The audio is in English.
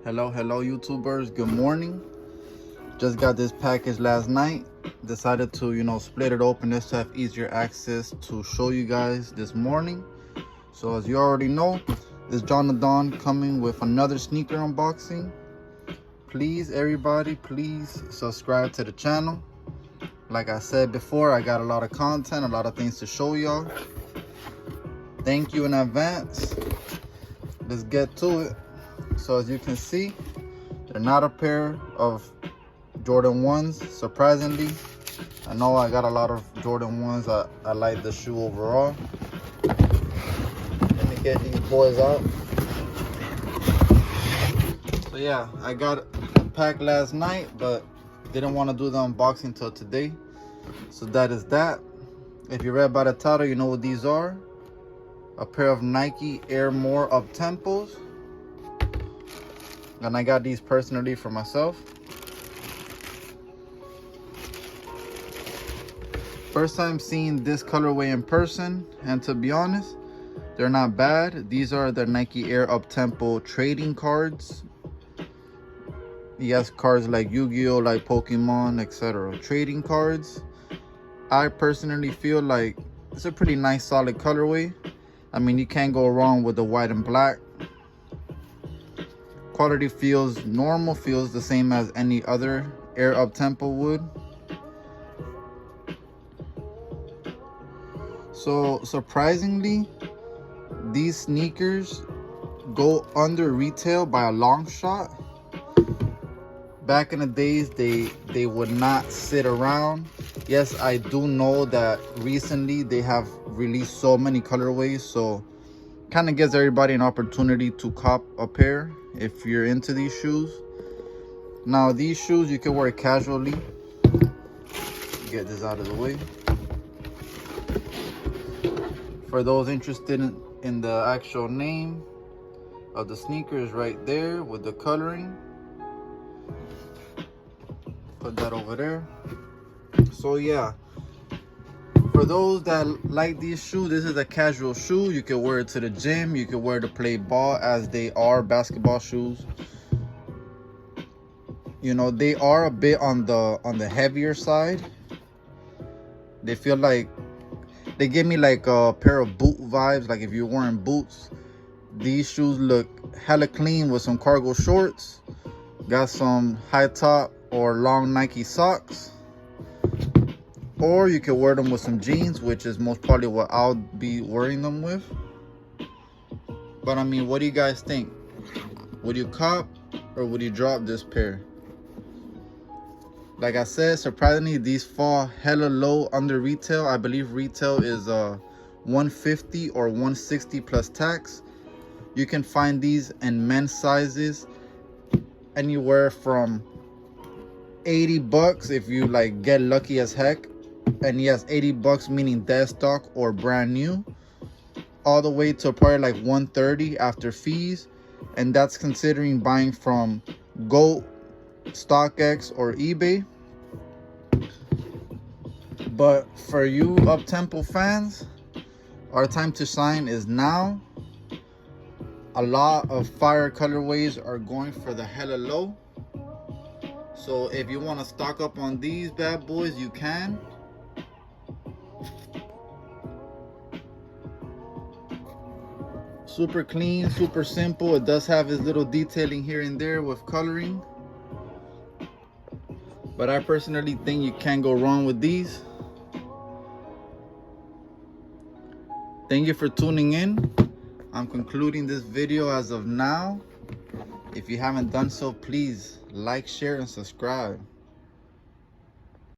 Hello YouTubers, good morning. Just got this package last night. Decided to split it open just to have easier access to show you guys this morning. So as you already know, this Jonathan coming with another sneaker unboxing. Please everybody, please subscribe to the channel. Like I said before, I got a lot of content, a lot of things to show y'all. Thank you in advance. Let's get to it. So as you can see, they're not a pair of Jordan 1s, surprisingly. I know I got a lot of Jordan 1s. I like the shoe overall. Let me get these boys out. So yeah, I got a pack last night, but didn't want to do the unboxing till today. So that is that. If you read by the title, you know what these are. A pair of Nike Air More Uptempos. And I got these personally for myself. First time seeing this colorway in person, and to be honest, they're not bad. These are the Nike Air Uptempo trading cards. Yes, cards like Yu-Gi-Oh, like Pokemon, etc. Trading cards. I personally feel like it's a pretty nice solid colorway. I mean, you can't go wrong with the white and black. Quality feels normal, feels the same as any other Air Uptempo would. So surprisingly, these sneakers go under retail by a long shot. Back in the days, they would not sit around. Yes, I do know that recently they have released so many colorways, so kind of gives everybody an opportunity to cop a pair if you're into these shoes. Now these shoes you can wear casually. Get this out of the way. For those interested in the actual name of the sneakers, right there with the coloring. Put that over there. So yeah, for those that like these shoes, this is a casual shoe. You can wear it to the gym, you can wear it to play ball, as they are basketball shoes. You know, they are a bit on the heavier side. They feel like they give me like a pair of boot vibes. Like if you're wearing boots, these shoes look hella clean with some cargo shorts. Got some high top or long Nike socks. Or you can wear them with some jeans, which is most probably what I'll be wearing them with. But I mean, what do you guys think? Would you cop or would you drop this pair? Like I said, surprisingly, these fall hella low under retail. I believe retail is $150 or $160 plus tax. You can find these in men's sizes anywhere from 80 bucks if you like get lucky as heck. And yes, 80 bucks meaning dead stock or brand new, all the way to probably like 130 after fees. And that's considering buying from GOAT, StockX, or eBay. But for you Uptempo fans, our time to shine is now. A lot of fire colorways are going for the hella low. So if you want to stock up on these bad boys, you can. Super clean, super simple. It does have its little detailing here and there with coloring, but I personally think you can't go wrong with these. Thank you for tuning in. I'm concluding this video as of now. If you haven't done so, please like, share, and subscribe.